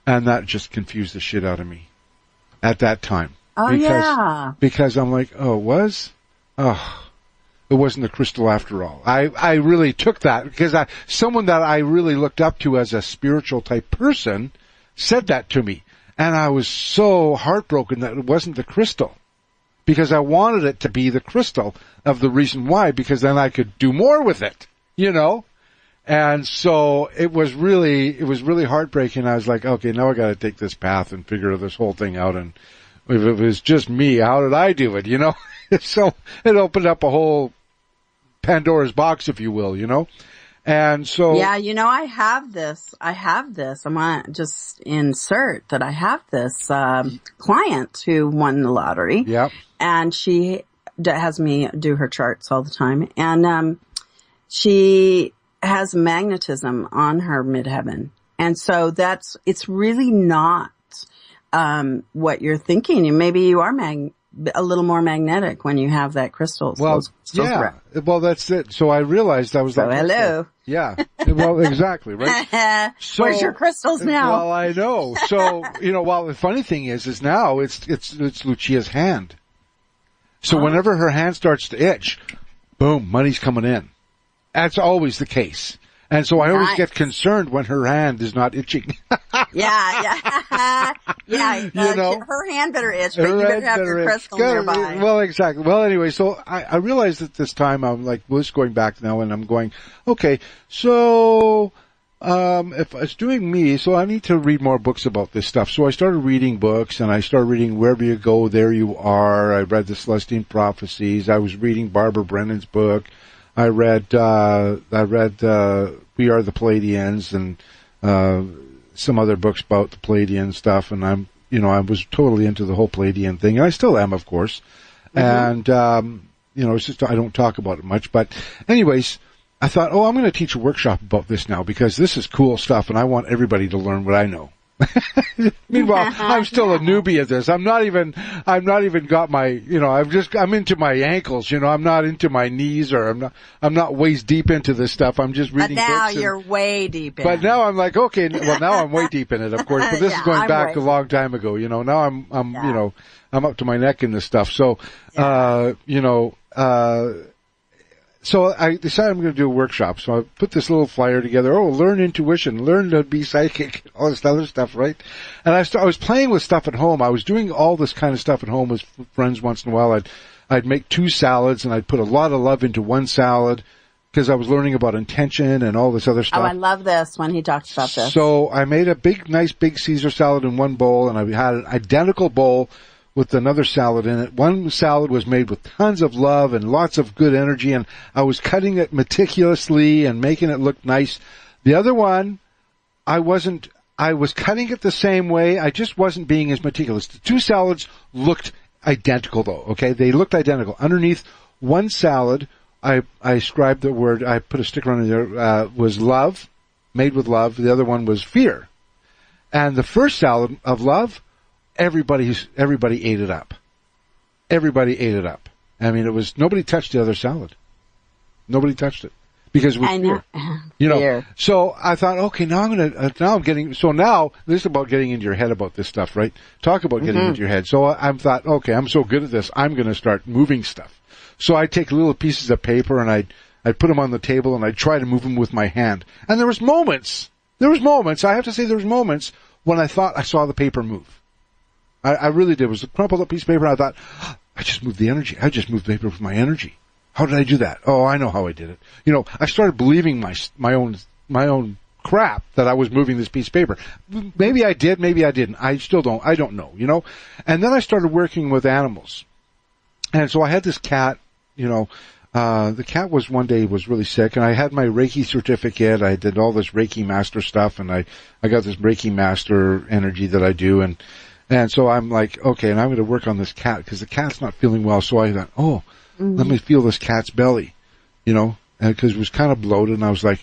Speaker 6: And that just confused the shit out of me at that time. Because I'm like, it wasn't the crystal after all. I really took that because someone that I really looked up to as a spiritual type person said that to me. And I was so heartbroken that it wasn't the crystal, because I wanted it to be the crystal of the reason why, because then I could do more with it, And so it was really heartbreaking. I was like, okay, now I got to take this path and figure this whole thing out. And if it was just me, how did I do it? So it opened up a whole Pandora's box, if you will, And so.
Speaker 5: Yeah, I have this. I want to just insert that I have this, client who won the lottery.
Speaker 6: Yep. And
Speaker 5: she has me do her charts all the time. And, she has magnetism on her midheaven. And so it's really not, what you're thinking. And maybe you are a little more magnetic when you have that crystal.
Speaker 6: Well, well, that's it. So I realized I was like,
Speaker 5: hello.
Speaker 6: Yeah. Well, exactly, right? So,
Speaker 5: where's your crystals now?
Speaker 6: Well, I know. So, the funny thing is now it's Lucia's hand. So whenever her hand starts to itch, boom, money's coming in. That's always the case. And so I always get concerned when her hand is not itching.
Speaker 5: Yeah. Her hand better itch, but you better have your crystal nearby.
Speaker 6: Well, exactly. Well, anyway, so I realized that this time I'm like, this is going back now, and I'm going, okay, so if it's doing me, so I need to read more books about this stuff. So I started reading books, and I started reading Wherever You Go, There You Are. I read the Celestine Prophecies. I was reading Barbara Brennan's book. I read We Are the Pleiadians, and some other books about the Pleiadian stuff, and I was totally into the whole Pleiadian thing, and I still am, of course. Mm-hmm. And it's just I don't talk about it much, but anyways, I thought, I'm going to teach a workshop about this now, because this is cool stuff, and I want everybody to learn what I know. Meanwhile, I'm still a newbie at this. I'm not even got my, I'm into my ankles, I'm not into my knees, or I'm not waist deep into this stuff. I'm just reading books.
Speaker 5: But now you're way deep in it.
Speaker 6: But now I'm like, okay, well, now I'm way deep in it, of course, but this is going back a long time ago, now I'm I'm up to my neck in this stuff. So, so I decided I'm going to do a workshop. So I put this little flyer together. Oh, learn intuition, learn to be psychic, all this other stuff, right? And I was playing with stuff at home. I was doing all this kind of stuff at home with friends once in a while. I'd make 2 salads, and I'd put a lot of love into one salad because I was learning about intention and all this other stuff.
Speaker 5: Oh, I love this when he talks about this.
Speaker 6: So I made a nice big Caesar salad in one bowl, and I had an identical bowl with another salad in it. One salad was made with tons of love and lots of good energy, and I was cutting it meticulously and making it look nice. The other one, I was cutting it the same way, I just wasn't being as meticulous. The 2 salads looked identical though, okay? They looked identical. Underneath one salad, I scribed the word, I put a sticker on there, was love, made with love. The other one was fear. And the first salad of love, everybody ate it up. Everybody ate it up. I mean, nobody touched the other salad. Nobody touched it because it was fear. So I thought, okay, now this is about getting into your head about this stuff, right? Talk about getting into your head. So I thought, okay, I'm so good at this, I'm going to start moving stuff. So I take little pieces of paper and I'd put them on the table and I'd try to move them with my hand. And there was moments, I have to say there was moments when I thought I saw the paper move. I really did. It was a crumpled up piece of paper, and I thought, I just moved the energy. I just moved the paper with my energy. How did I do that? Oh, I know how I did it. I started believing my own crap that I was moving this piece of paper. Maybe I did, maybe I didn't. I don't know, And then I started working with animals. And so I had this cat, the cat one day was really sick, and I had my Reiki certificate. I did all this Reiki master stuff, and I got this Reiki master energy that I do, and so I'm like, okay, and I'm going to work on this cat because the cat's not feeling well. So I thought, let me feel this cat's belly, because it was kind of bloated. And I was like,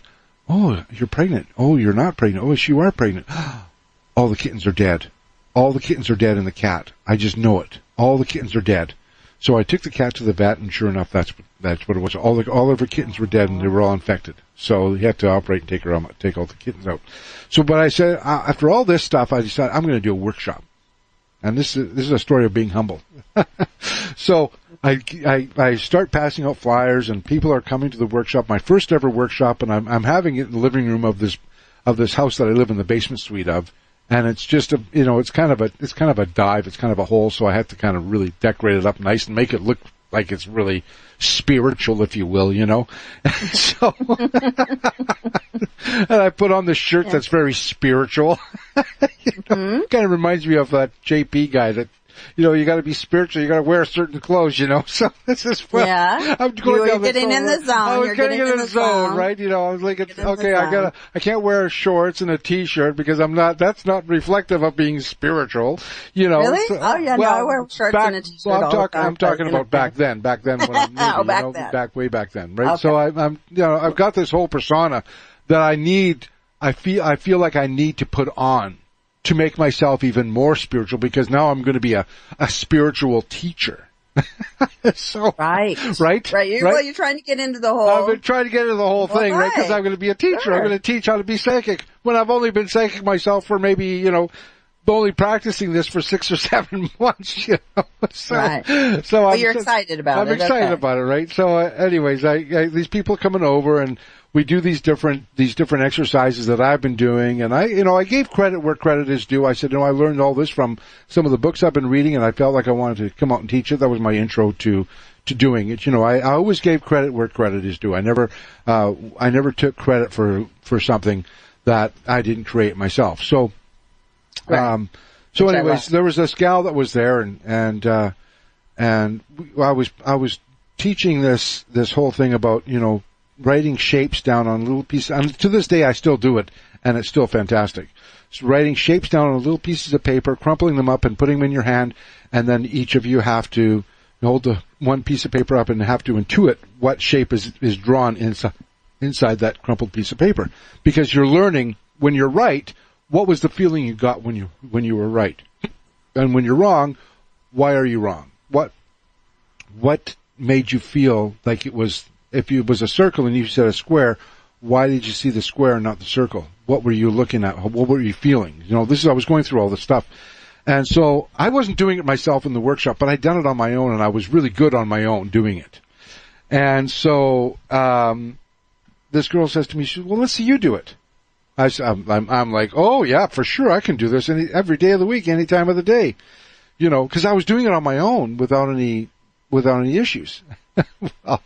Speaker 6: oh, you're pregnant. Oh, you're not pregnant. Oh, yes, you are pregnant. All the kittens are dead. All the kittens are dead in the cat. I just know it. All the kittens are dead. So I took the cat to the vet, and sure enough, that's what it was. All of her kittens were dead, and they were all infected. So he had to operate and take all the kittens out. So, but I said, after all this stuff, I decided I'm going to do a workshop. And this is a story of being humble. So I start passing out flyers, and people are coming to the workshop. My first ever workshop, and I'm having it in the living room of this house that I live in the basement suite of. And it's just it's kind of a dive. It's kind of a hole. So I had to kind of really decorate it up nice and make it look like it's really spiritual, if you will, So, and I put on this shirt that's very spiritual. Kind of reminds me of that JP guy that, you got to be spiritual. You got to wear certain clothes, So this is fun.
Speaker 5: Yeah.
Speaker 6: I'm going
Speaker 5: You're getting in the zone.
Speaker 6: I was getting in the zone, right? I was like, okay, I can't wear shorts and a t-shirt because that's not reflective of being spiritual,
Speaker 5: Really?
Speaker 6: So,
Speaker 5: I wear shorts and a t-shirt all the time.
Speaker 6: I'm talking about back then when I'm maybe, way back then, right?
Speaker 5: Okay.
Speaker 6: So I'm I've got this whole persona that I feel like I need to put on to make myself even more spiritual, because now I'm going to be a spiritual teacher. So, right.
Speaker 5: Well, you're trying to get into the whole.
Speaker 6: I've been trying to get into the whole thing, right? Because I'm going to be a teacher. Sure. I'm going to teach how to be psychic when I've only been psychic myself for maybe, only practicing this for 6 or 7 months, So,
Speaker 5: right.
Speaker 6: So
Speaker 5: you're excited about it.
Speaker 6: I'm excited about it, right? So, anyways, these people coming over, and we do these different exercises that I've been doing, and I gave credit where credit is due. I said, I learned all this from some of the books I've been reading, and I felt like I wanted to come out and teach it. That was my intro to doing it. I always gave credit where credit is due. I never took credit for something that I didn't create myself. So,
Speaker 5: right.
Speaker 6: Anyways, there was this gal that was there, and I was teaching this whole thing about, writing shapes down on little pieces. And to this day, I still do it, and it's still fantastic. So writing shapes down on little pieces of paper, crumpling them up, and putting them in your hand, and then each of you have to hold the one piece of paper up and have to intuit what shape is drawn inside that crumpled piece of paper. Because you're learning, when you write, what was the feeling you got when you were right? And when you're wrong, why are you wrong? What made you feel like it was, if it was a circle and you said a square, why did you see the square and not the circle? What were you looking at? What were you feeling? I was going through all this stuff. And so I wasn't doing it myself in the workshop, but I'd done it on my own, and I was really good on my own doing it. And so this girl says to me, she says, well, let's see you do it. I'm like, oh, yeah, for sure, I can do this every day of the week, any time of the day. Because I was doing it on my own without any issues. Well,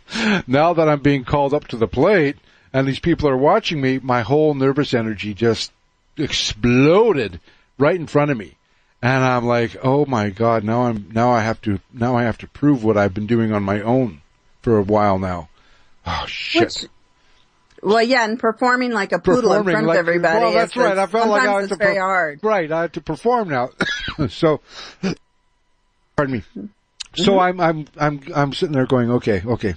Speaker 6: now that I'm being called up to the plate and these people are watching me, my whole nervous energy just exploded right in front of me. And I'm like, oh my God, now I have to prove what I've been doing on my own for a while now. Oh shit.
Speaker 5: Well, yeah, and performing like a poodle in front of everybody.
Speaker 6: Well, that's right. I felt like I had to
Speaker 5: very hard.
Speaker 6: Right, I had to perform now. So, pardon me. So I'm sitting there going, okay.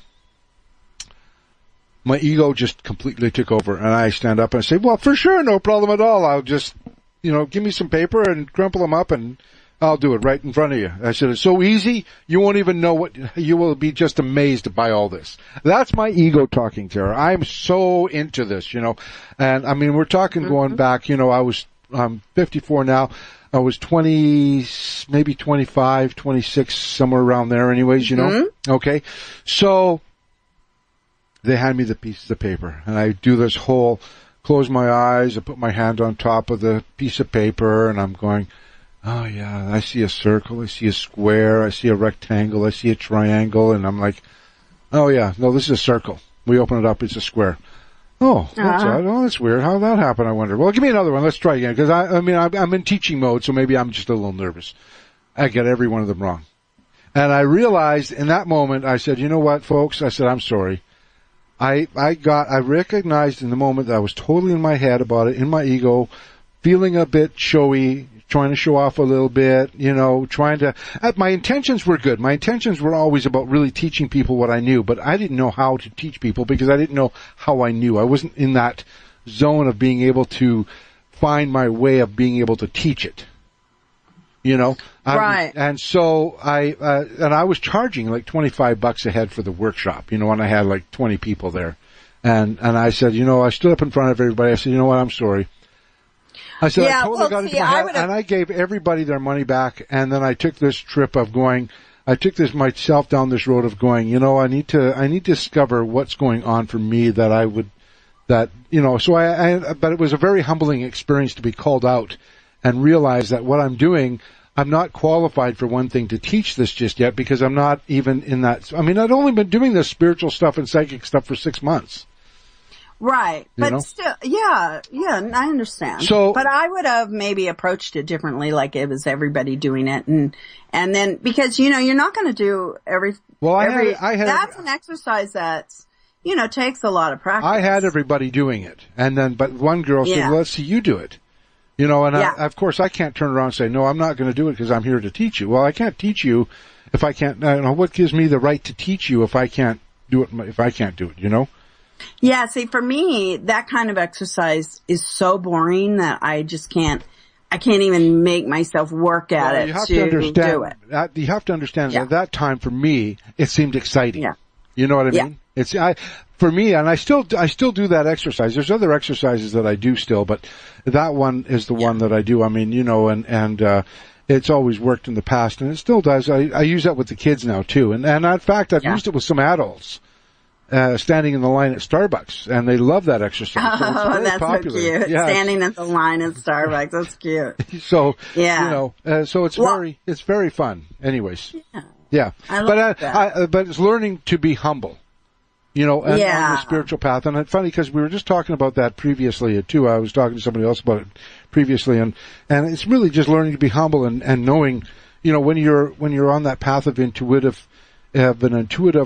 Speaker 6: My ego just completely took over, and I stand up and I say, well, for sure, no problem at all. I'll just, give me some paper and crumple them up, and I'll do it right in front of you. I said, it's so easy, you won't even know you will be just amazed by all this. That's my ego talking, Tara. I'm so into this, and I mean, we're talking going back, I'm 54 now. I was 20, maybe 25, 26, somewhere around there anyways, Okay. So they hand me the pieces of paper, and I do this whole, close my eyes, I put my hand on top of the piece of paper, and I'm going, oh yeah, I see a circle, I see a square, I see a rectangle, I see a triangle, and I'm like, oh yeah, no, this is a circle. We open it up, it's a square. Oh, that's odd. Oh, that's weird. How did that happen, I wonder. Well, give me another one. Let's try again. Because I'm in teaching mode, so maybe I'm just a little nervous. I get every one of them wrong. And I realized in that moment, I said, you know what, folks? I said, I'm sorry. I recognized in the moment that I was totally in my head about it, in my ego, feeling a bit showy, trying to show off a little bit, my intentions were good. My intentions were always about really teaching people what I knew, but I didn't know how to teach people because I didn't know how I knew. I wasn't in that zone of being able to find my way of being able to teach it.
Speaker 5: Right.
Speaker 6: And so I was charging like $25 a head for the workshop, and I had like 20 people there. And I said, I stood up in front of everybody. I said, you know what? I'm sorry. I said, I totally got into my head, and I gave everybody their money back, and then I took this trip of I took this myself down this road of going, I need to discover what's going on for me but it was a very humbling experience to be called out and realize that what I'm doing, I'm not qualified for one thing to teach this just yet because I'm not even in that, I'd only been doing this spiritual stuff and psychic stuff for 6 months.
Speaker 5: Right. But still, yeah, I understand. But I would have maybe approached it differently, like it was everybody doing it. And then, because, you're not going to do that's an exercise that's, takes a lot of practice.
Speaker 6: I had everybody doing it. And then, but one girl said, well, let's see you do it. Of course I can't turn around and say, no, I'm not going to do it because I'm here to teach you. Well, I can't teach you if I can't, I don't know, what gives me the right to teach you if I can't do it,
Speaker 5: Yeah, see, for me, that kind of exercise is so boring that I just can't even make myself work at it to do it.
Speaker 6: You have to understand that at that time, for me, it seemed exciting. Yeah. You know what I mean? For me, and I still do that exercise. There's other exercises that I do still, but that one is the one that I do. It's always worked in the past, and it still does. I use that with the kids now, too. And in fact, I've used it with some adults. Standing in the line at Starbucks, and they love that exercise. So
Speaker 5: that's
Speaker 6: popular.
Speaker 5: So cute. Yeah. Standing at the line at Starbucks, that's cute.
Speaker 6: So, so it's very fun. Anyways. Yeah.
Speaker 5: I love that.
Speaker 6: But it's learning to be humble, and on the spiritual path. And it's funny because we were just talking about that previously, too. I was talking to somebody else about it previously, and it's really just learning to be humble and knowing, when you're on that path of an intuitive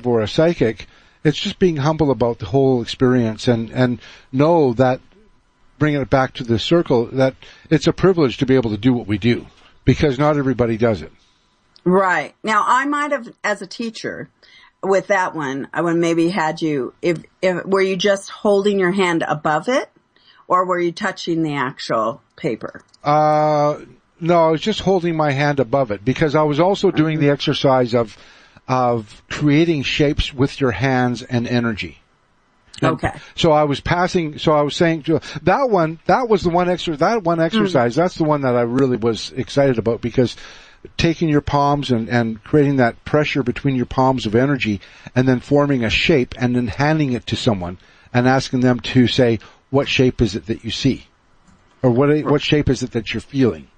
Speaker 6: or a psychic, it's just being humble about the whole experience and know that, bringing it back to the circle, that it's a privilege to be able to do what we do because not everybody does it.
Speaker 5: Right. Now, I might have, as a teacher, with that one, I would maybe had you, were you just holding your hand above it? or were you touching the actual paper?
Speaker 6: No, I was just holding my hand above it because I was also doing the exercise of creating shapes with your hands and energy.
Speaker 5: Okay.
Speaker 6: So I was saying that was the one exercise. That's the one that I really was excited about, because taking your palms and creating that pressure between your palms of energy, and then forming a shape and then handing it to someone and asking them to say, what shape is it that you see? Or what shape is it that you're feeling?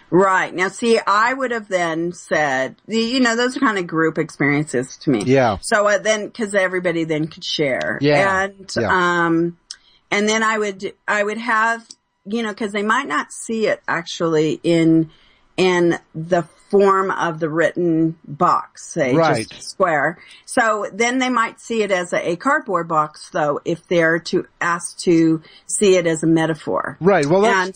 Speaker 5: Right. Now, see, I would have then said, those are kind of group experiences to me.
Speaker 6: Yeah.
Speaker 5: So then, because everybody then could share.
Speaker 6: Yeah.
Speaker 5: And then I would have, because they might not see it actually in the form of the written box, say,
Speaker 6: right.
Speaker 5: just square. So then they might see it as a cardboard box, though, if they're asked to see it as a metaphor.
Speaker 6: Right. Well,
Speaker 5: and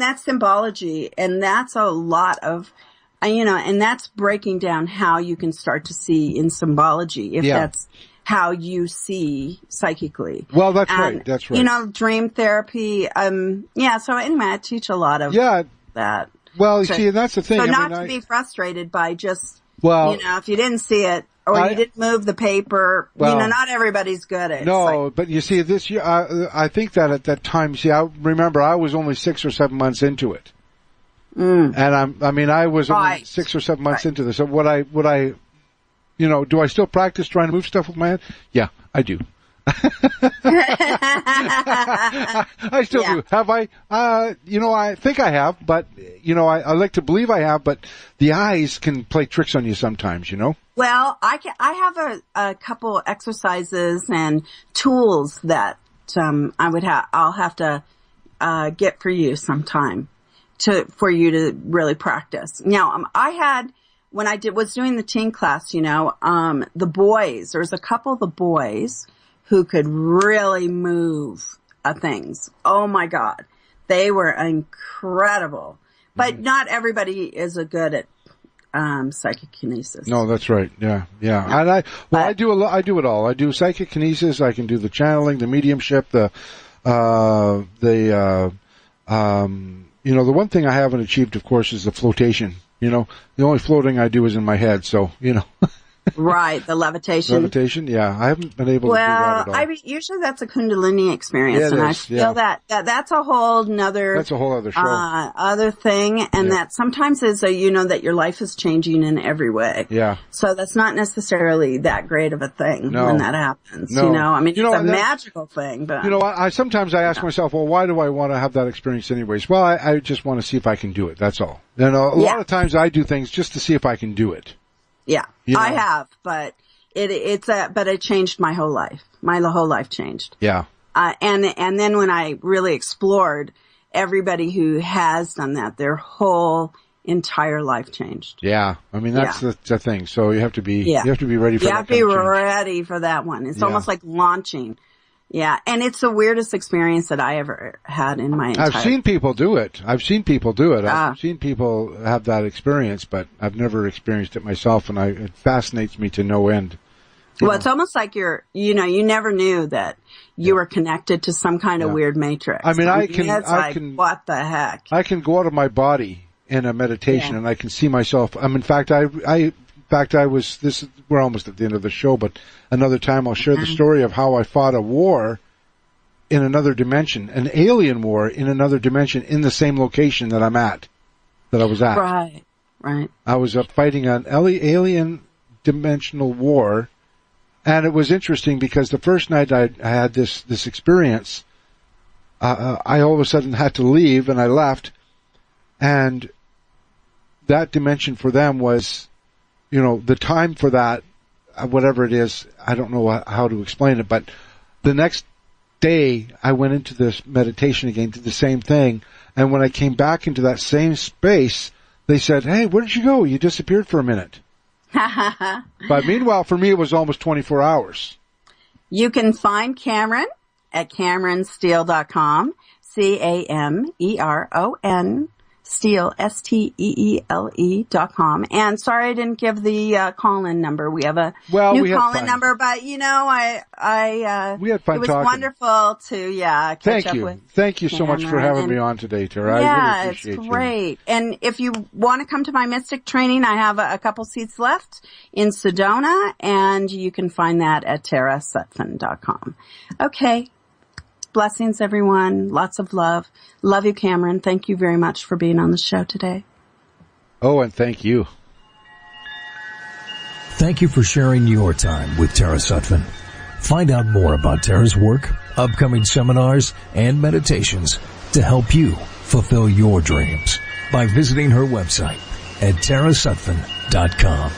Speaker 5: that's symbology, and that's a lot of, and that's breaking down how you can start to see in symbology, if that's how you see psychically.
Speaker 6: Well, that's right. That's right.
Speaker 5: Dream therapy. So anyway, I teach a lot of that.
Speaker 6: Well, you see, and that's the thing.
Speaker 5: So not to be frustrated by just, if you didn't see it or you didn't move the paper, not everybody's good at it.
Speaker 6: No, but you see, this year, I think that at that time, I remember I was only 6 or 7 months into it. And I was only 6 or 7 months into this. So do I still practice trying to move stuff with my hand? Yeah, I do. I still do. Have I? I think I have, but I like to believe I have. But the eyes can play tricks on you sometimes.
Speaker 5: Well, I have a couple exercises and tools that I'll have to get for you sometime for you to really practice. Now, I had. When I was doing the teen class, the boys, there's a couple of the boys who could really move things. Oh my God. They were incredible. But not everybody is good at psychic kinesis.
Speaker 6: No, that's right. Yeah. And I do it all. I do psychic kinesis, I can do the channeling, the mediumship, the one thing I haven't achieved, of course, is the flotation. The only floating I do is in my head, so,
Speaker 5: Right, the levitation.
Speaker 6: Levitation, yeah. I haven't been able to do that at all.
Speaker 5: Usually that's a Kundalini experience,
Speaker 6: yeah,
Speaker 5: and I feel that's a whole nother...
Speaker 6: That's a whole other show.
Speaker 5: Other thing, and that sometimes is that your life is changing in every way.
Speaker 6: Yeah.
Speaker 5: So that's not necessarily that great of a thing when that happens,
Speaker 6: No.
Speaker 5: It's a magical thing, but...
Speaker 6: Sometimes I ask myself, well, why do I want to have that experience anyways? Well, I just want to see if I can do it, that's all. A lot of times I do things just to see if I can do it.
Speaker 5: Yeah, I have, but it changed my whole life. My whole life changed.
Speaker 6: Yeah.
Speaker 5: And then when I really explored, everybody who has done that, their whole entire life changed.
Speaker 6: Yeah. That's the thing. So you have to be ready for that. You have to be
Speaker 5: ready for that one. It's almost like launching. Yeah, and it's the weirdest experience that I ever had in my entire...
Speaker 6: I've seen people do it. I've seen people have that experience, but I've never experienced it myself, and it fascinates me to no end.
Speaker 5: It's almost like you never knew that you were connected to some kind of weird matrix.
Speaker 6: I can...
Speaker 5: What the heck?
Speaker 6: I can go out of my body in a meditation, and I can see myself... in fact, we're almost at the end of the show, but another time I'll share the story of how I fought a war in another dimension, an alien war in another dimension in the same location that I was at.
Speaker 5: Right.
Speaker 6: I was fighting an alien dimensional war, and it was interesting because the first night I had this experience, I all of a sudden had to leave, and I left, and that dimension for them was... the time for that, whatever it is, I don't know how to explain it, but the next day I went into this meditation again, did the same thing, and when I came back into that same space, they said, "Hey, where did you go? You disappeared for a minute." But meanwhile, for me, it was almost 24 hours.
Speaker 5: You can find Cameron at CameronSteele.com, CameronSteele.com. Steele, STEELE.com. And sorry I didn't give the call-in number. We have a new call-in number, but we had fun. It was
Speaker 6: talking.
Speaker 5: Wonderful to catch up with.
Speaker 6: Thank you so much for having me on today, Tara.
Speaker 5: Yeah,
Speaker 6: I really appreciate
Speaker 5: it's great. And if you want to come to my Mystic training, I have a couple seats left in Sedona, and you can find that at TaraSutphen.com. Okay. Blessings, everyone. Lots of love. Love you, Cameron. Thank you very much for being on the show today.
Speaker 6: Oh, and thank you.
Speaker 4: Thank you for sharing your time with Tara Sutphen. Find out more about Tara's work, upcoming seminars, and meditations to help you fulfill your dreams by visiting her website at TaraSutphen.com.